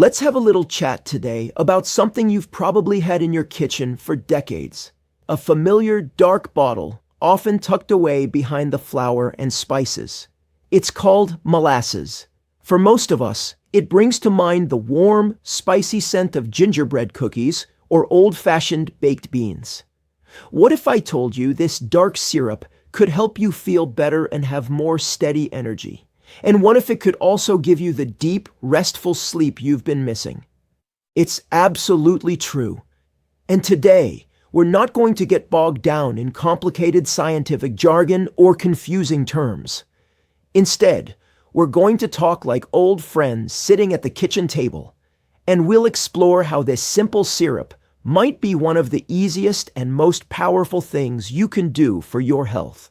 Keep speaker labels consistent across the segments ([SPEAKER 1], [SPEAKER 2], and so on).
[SPEAKER 1] Let's have a little chat today about something you've probably had in your kitchen for decades. A familiar dark bottle, often tucked away behind the flour and spices. It's called molasses. For most of us, it brings to mind the warm, spicy scent of gingerbread cookies or old-fashioned baked beans. What if I told you this dark syrup could help you feel better and have more steady energy? And what if it could also give you the deep, restful sleep you've been missing? It's absolutely true. And today, we're not going to get bogged down in complicated scientific jargon or confusing terms. Instead, we're going to talk like old friends sitting at the kitchen table, and we'll explore how this simple syrup might be one of the easiest and most powerful things you can do for your health.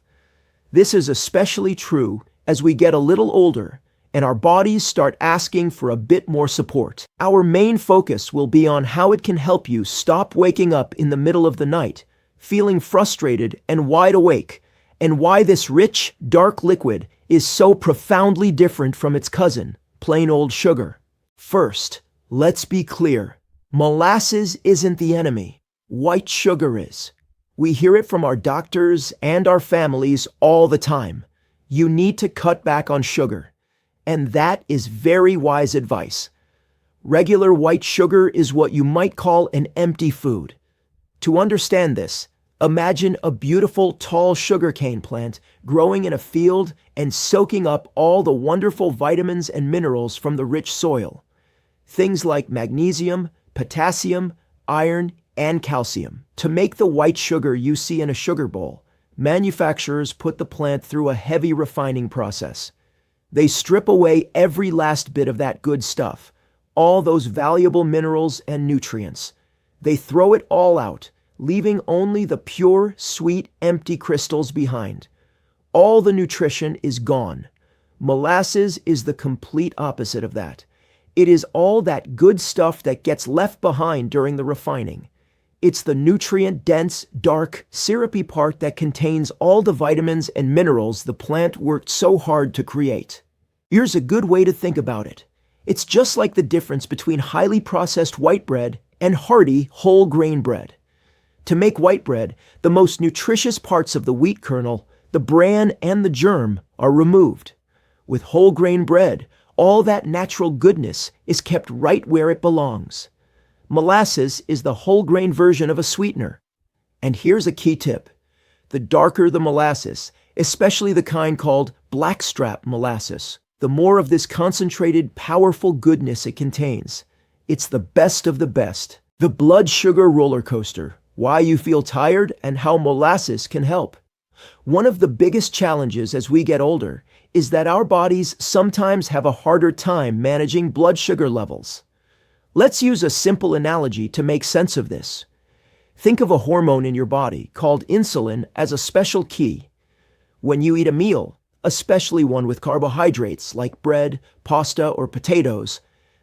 [SPEAKER 1] This is especially true as we get a little older and our bodies start asking for a bit more support. Our main focus will be on how it can help you stop waking up in the middle of the night, feeling frustrated and wide awake, and why this rich, dark liquid is so profoundly different from its cousin, plain old sugar. First, let's be clear. Molasses isn't the enemy. White sugar is. We hear it from our doctors and our families all the time. You need to cut back on sugar. And that is very wise advice. Regular white sugar is what you might call an empty food. To understand this, imagine a beautiful tall sugarcane plant growing in a field and soaking up all the wonderful vitamins and minerals from the rich soil. Things like magnesium, potassium, iron, and calcium. To make the white sugar you see in a sugar bowl, manufacturers put the plant through a heavy refining process. They strip away every last bit of that good stuff, all those valuable minerals and nutrients. They throw it all out, leaving only the pure, sweet, empty crystals behind. All the nutrition is gone. Molasses is the complete opposite of that. It is all that good stuff that gets left behind during the refining. It's the nutrient-dense, dark, syrupy part that contains all the vitamins and minerals the plant worked so hard to create. Here's a good way to think about it. It's just like the difference between highly processed white bread and hearty, whole grain bread. To make white bread, the most nutritious parts of the wheat kernel, the bran and the germ, are removed. With whole grain bread, all that natural goodness is kept right where it belongs. Molasses is the whole grain version of a sweetener. And here's a key tip. The darker the molasses, especially the kind called blackstrap molasses, the more of this concentrated, powerful goodness it contains. It's the best of the best. The blood sugar roller coaster, why you feel tired and how molasses can help. One of the biggest challenges as we get older is that our bodies sometimes have a harder time managing blood sugar levels. Let's use a simple analogy to make sense of this. Think of a hormone in your body called insulin as a special key. When you eat a meal, especially one with carbohydrates like bread, pasta, or potatoes,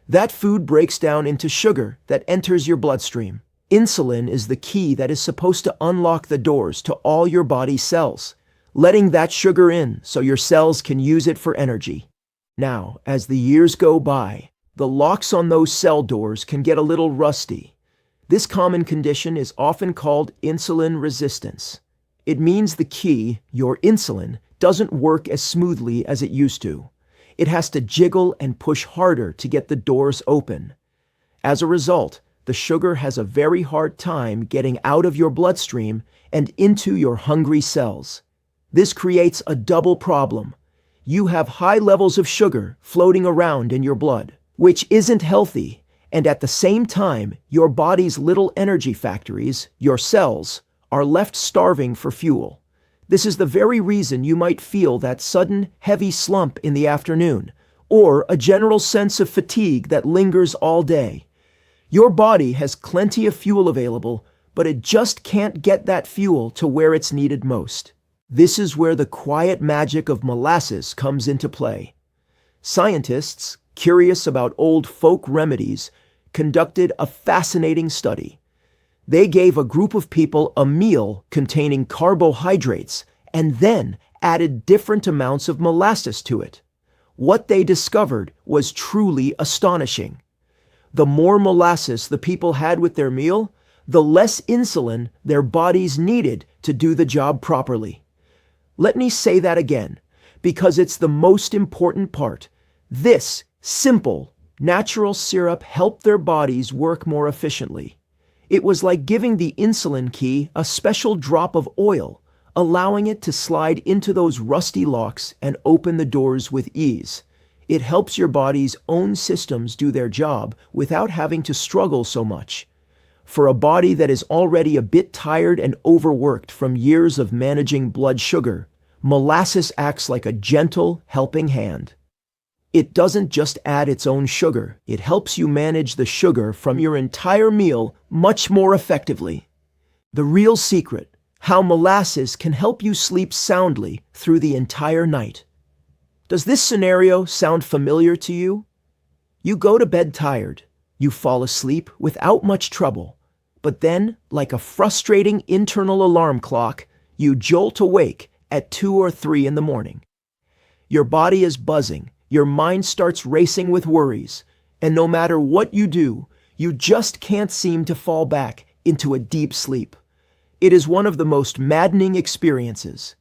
[SPEAKER 1] that food breaks down into sugar that enters your bloodstream. Insulin is the key that is supposed to unlock the doors to all your body's cells, letting that sugar in so your cells can use it for energy. Now, as the years go by, the locks on those cell doors can get a little rusty. This common condition is often called insulin resistance. It means the key, your insulin, doesn't work as smoothly as it used to. It has to jiggle and push harder to get the doors open. As a result, the sugar has a very hard time getting out of your bloodstream and into your hungry cells. This creates a double problem. You have high levels of sugar floating around in your blood, which isn't healthy, and at the same time, your body's little energy factories, your cells, are left starving for fuel. This is the very reason you might feel that sudden, heavy slump in the afternoon, or a general sense of fatigue that lingers all day. Your body has plenty of fuel available, but it just can't get that fuel to where it's needed most. This is where the quiet magic of molasses comes into play. Scientists, curious about old folk remedies, conducted a fascinating study. They gave a group of people a meal containing carbohydrates and then added different amounts of molasses to it. What they discovered was truly astonishing. The more molasses the people had with their meal, the less insulin their bodies needed to do the job properly. Let me say that again, because it's the most important part. This simple, natural syrup helped their bodies work more efficiently. It was like giving the insulin key a special drop of oil, allowing it to slide into those rusty locks and open the doors with ease. It helps your body's own systems do their job without having to struggle so much. For a body that is already a bit tired and overworked from years of managing blood sugar, molasses acts like a gentle, helping hand. It doesn't just add its own sugar, it helps you manage the sugar from your entire meal much more effectively. The real secret, how molasses can help you sleep soundly through the entire night. Does this scenario sound familiar to you? You go to bed tired, you fall asleep without much trouble, but then, like a frustrating internal alarm clock, you jolt awake at 2 or 3 in the morning. Your body is buzzing, your mind starts racing with worries, and no matter what you do, you just can't seem to fall back into a deep sleep. It is one of the most maddening experiences.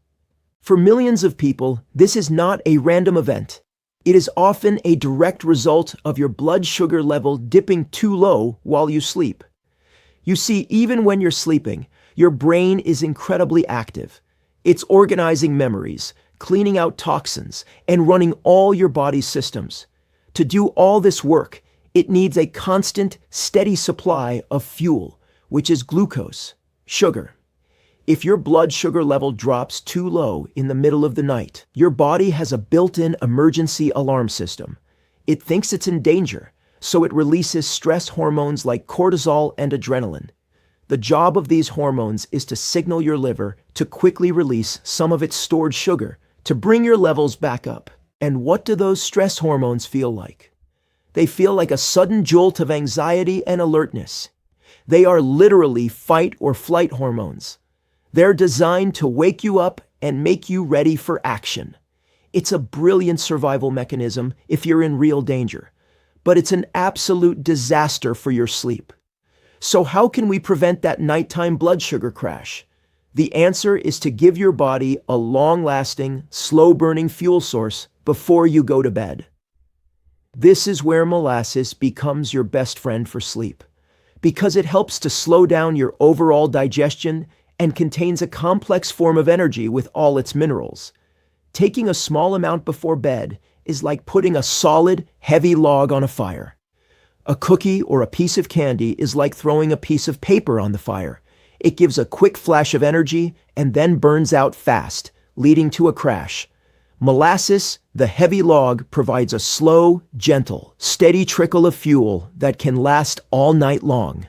[SPEAKER 1] For millions of people, this is not a random event. It is often a direct result of your blood sugar level dipping too low while you sleep. You see, even when you're sleeping, your brain is incredibly active. It's organizing memories, cleaning out toxins, and running all your body's systems. To do all this work, it needs a constant, steady supply of fuel, which is glucose, sugar. If your blood sugar level drops too low in the middle of the night, your body has a built-in emergency alarm system. It thinks it's in danger, so it releases stress hormones like cortisol and adrenaline. The job of these hormones is to signal your liver to quickly release some of its stored sugar to bring your levels back up. And what do those stress hormones feel like? They feel like a sudden jolt of anxiety and alertness. They are literally fight or flight hormones. They're designed to wake you up and make you ready for action. It's a brilliant survival mechanism if you're in real danger, but it's an absolute disaster for your sleep. So how can we prevent that nighttime blood sugar crash? The answer is to give your body a long-lasting, slow-burning fuel source before you go to bed. This is where molasses becomes your best friend for sleep, because it helps to slow down your overall digestion and contains a complex form of energy with all its minerals. Taking a small amount before bed is like putting a solid, heavy log on a fire. A cookie or a piece of candy is like throwing a piece of paper on the fire. It gives a quick flash of energy and then burns out fast, leading to a crash. Molasses, the heavy log, provides a slow, gentle, steady trickle of fuel that can last all night long.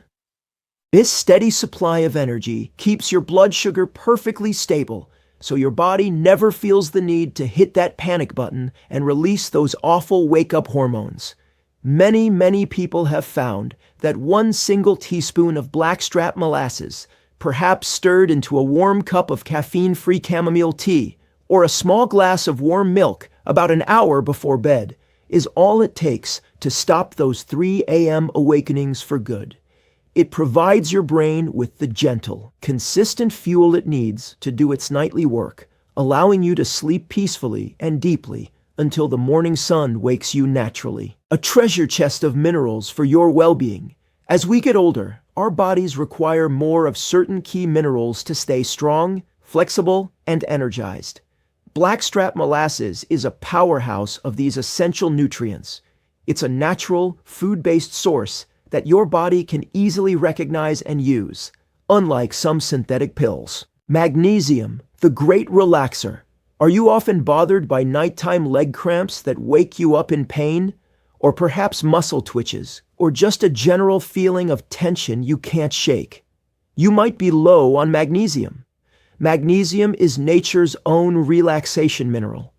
[SPEAKER 1] This steady supply of energy keeps your blood sugar perfectly stable, so your body never feels the need to hit that panic button and release those awful wake-up hormones. Many people have found that one single teaspoon of blackstrap molasses, perhaps stirred into a warm cup of caffeine-free chamomile tea, or a small glass of warm milk about an hour before bed, is all it takes to stop those 3 a.m. awakenings for good. It provides your brain with the gentle, consistent fuel it needs to do its nightly work, allowing you to sleep peacefully and deeply until the morning sun wakes you naturally. A treasure chest of minerals for your well-being. As we get older, our bodies require more of certain key minerals to stay strong, flexible, and energized. Blackstrap molasses is a powerhouse of these essential nutrients. It's a natural, food-based source that your body can easily recognize and use, unlike some synthetic pills. Magnesium, the great relaxer. Are you often bothered by nighttime leg cramps that wake you up in pain? Or perhaps muscle twitches, or just a general feeling of tension you can't shake? You might be low on magnesium. Magnesium is nature's own relaxation mineral.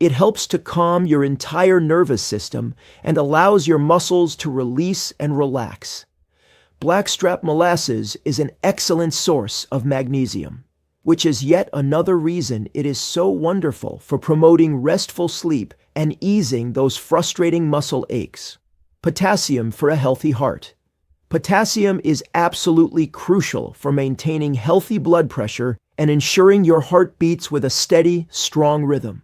[SPEAKER 1] It helps to calm your entire nervous system and allows your muscles to release and relax. Blackstrap molasses is an excellent source of magnesium, which is yet another reason it is so wonderful for promoting restful sleep and easing those frustrating muscle aches. Potassium for a healthy heart. Potassium is absolutely crucial for maintaining healthy blood pressure and ensuring your heart beats with a steady, strong rhythm.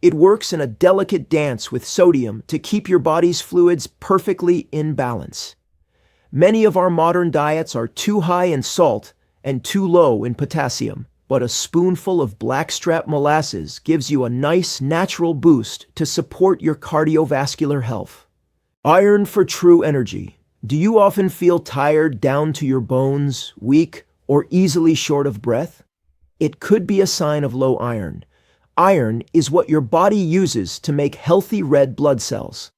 [SPEAKER 1] It works in a delicate dance with sodium to keep your body's fluids perfectly in balance. Many of our modern diets are too high in salt and too low in potassium, but a spoonful of blackstrap molasses gives you a nice, natural boost to support your cardiovascular health. Iron for true energy. Do you often feel tired down to your bones, weak, or easily short of breath? It could be a sign of low iron. Iron is what your body uses to make healthy red blood cells.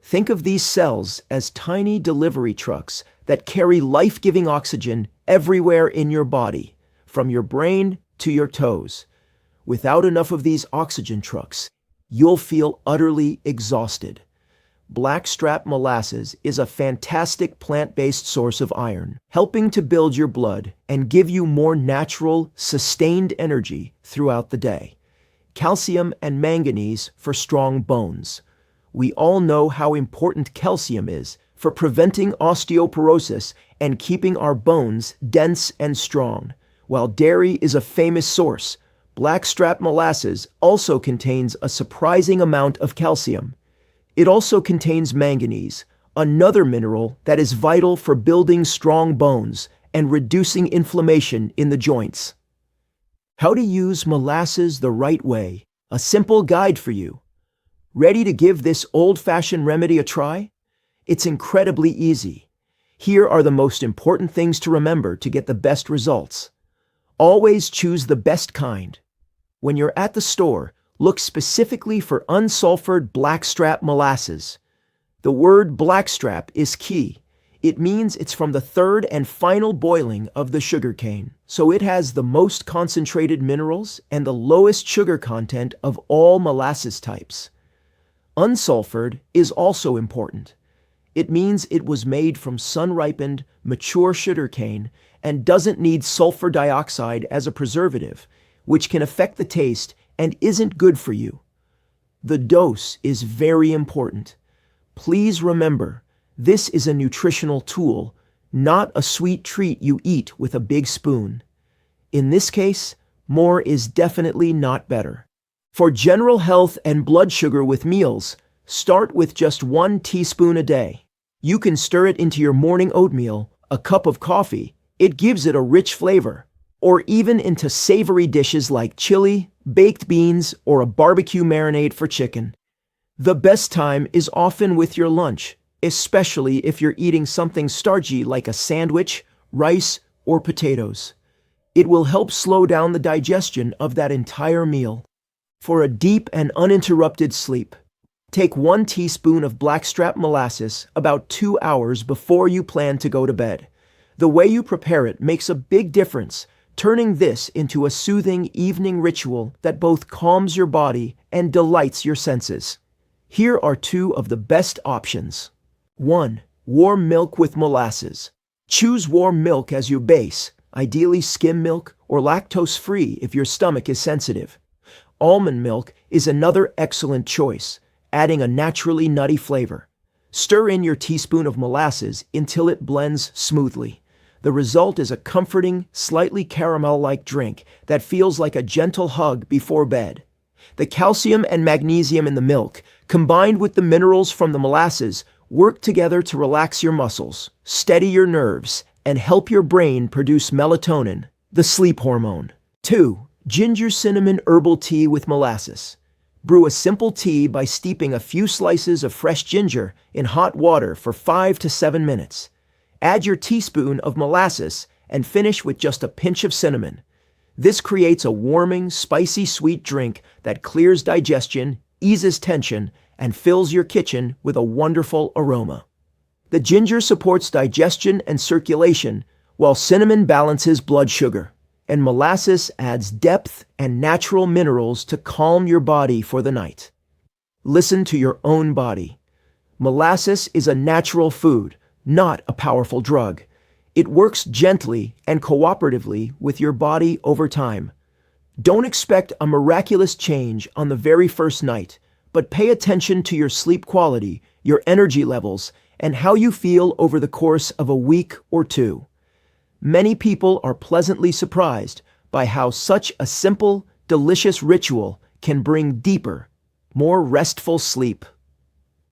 [SPEAKER 1] Think of these cells as tiny delivery trucks that carry life-giving oxygen everywhere in your body, from your brain to your toes. Without enough of these oxygen trucks, you'll feel utterly exhausted. Blackstrap molasses is a fantastic plant-based source of iron, helping to build your blood and give you more natural, sustained energy throughout the day. Calcium and manganese for strong bones. We all know how important calcium is for preventing osteoporosis and keeping our bones dense and strong. While dairy is a famous source, blackstrap molasses also contains a surprising amount of calcium. It also contains manganese, another mineral that is vital for building strong bones and reducing inflammation in the joints. How to use molasses the right way, a simple guide for you. Ready to give this old-fashioned remedy a try? It's incredibly easy. Here are the most important things to remember to get the best results. Always choose the best kind. When you're at the store, look specifically for unsulfured blackstrap molasses. The word blackstrap is key. It means it's from the third and final boiling of the sugarcane, so it has the most concentrated minerals and the lowest sugar content of all molasses types. Unsulfured is also important. It means it was made from sun-ripened, mature sugarcane and doesn't need sulfur dioxide as a preservative, which can affect the taste and isn't good for you. The dose is very important. Please remember, this is a nutritional tool, not a sweet treat you eat with a big spoon. In this case, more is definitely not better. For general health and blood sugar with meals, start with just 1 teaspoon a day. You can stir it into your morning oatmeal, a cup of coffee. It gives it a rich flavor. Or even into savory dishes like chili, baked beans, or a barbecue marinade for chicken. The best time is often with your lunch, especially if you're eating something starchy like a sandwich, rice, or potatoes. It will help slow down the digestion of that entire meal. For a deep and uninterrupted sleep, take 1 teaspoon of blackstrap molasses about 2 hours before you plan to go to bed. The way you prepare it makes a big difference, turning this into a soothing evening ritual that both calms your body and delights your senses. Here are 2 of the best options. 1. Warm milk with molasses. Choose warm milk as your base, ideally skim milk or lactose-free if your stomach is sensitive. Almond milk is another excellent choice, adding a naturally nutty flavor. Stir in your teaspoon of molasses until it blends smoothly. The result is a comforting, slightly caramel-like drink that feels like a gentle hug before bed. The calcium and magnesium in the milk, combined with the minerals from the molasses, work together to relax your muscles, steady your nerves, and help your brain produce melatonin, the sleep hormone. 2. Ginger cinnamon herbal tea with molasses. Brew a simple tea by steeping a few slices of fresh ginger in hot water for 5 to 7 minutes. Add your teaspoon of molasses and finish with just a pinch of cinnamon. This creates a warming, spicy sweet drink that clears digestion, eases tension, and fills your kitchen with a wonderful aroma. The ginger supports digestion and circulation, while cinnamon balances blood sugar, and molasses adds depth and natural minerals to calm your body for the night. Listen to your own body. Molasses is a natural food, not a powerful drug. It works gently and cooperatively with your body over time. Don't expect a miraculous change on the very first night, but pay attention to your sleep quality your energy levels, and how you feel over the course of a week or two. Many people are pleasantly surprised by how such a simple, delicious ritual can bring deeper, more restful sleep.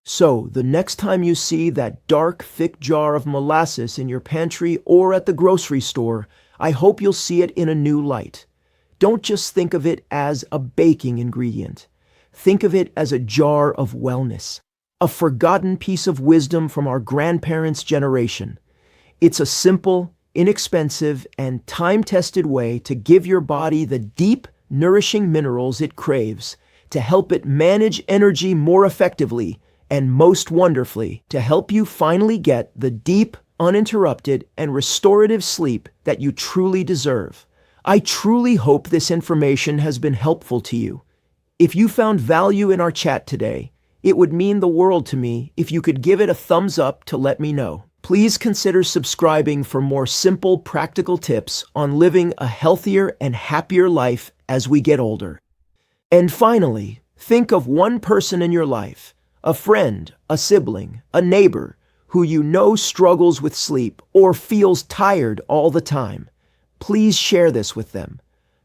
[SPEAKER 1] So, the next time you see that dark, thick jar of molasses in your pantry or at the grocery store, I hope you'll see it in a new light. Don't just think of it as a baking ingredient. Think of it as a jar of wellness, a forgotten piece of wisdom from our grandparents' generation. It's a simple, inexpensive, and time-tested way to give your body the deep, nourishing minerals it craves, to help it manage energy more effectively, and most wonderfully, to help you finally get the deep, uninterrupted, and restorative sleep that you truly deserve. I truly hope this information has been helpful to you. If you found value in our chat today, it would mean the world to me if you could give it a thumbs up to let me know. Please consider subscribing for more simple, practical tips on living a healthier and happier life as we get older. And finally, think of one person in your life, a friend, a sibling, a neighbor, who you know struggles with sleep or feels tired all the time. Please share this with them.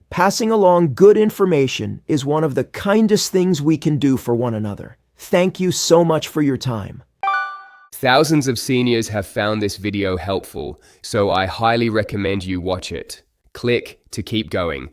[SPEAKER 1] Passing along good information is one of the kindest things we can do for one another. Thank you so much for your time.
[SPEAKER 2] Thousands of seniors have found this video helpful, so I highly recommend you watch it. Click to keep going.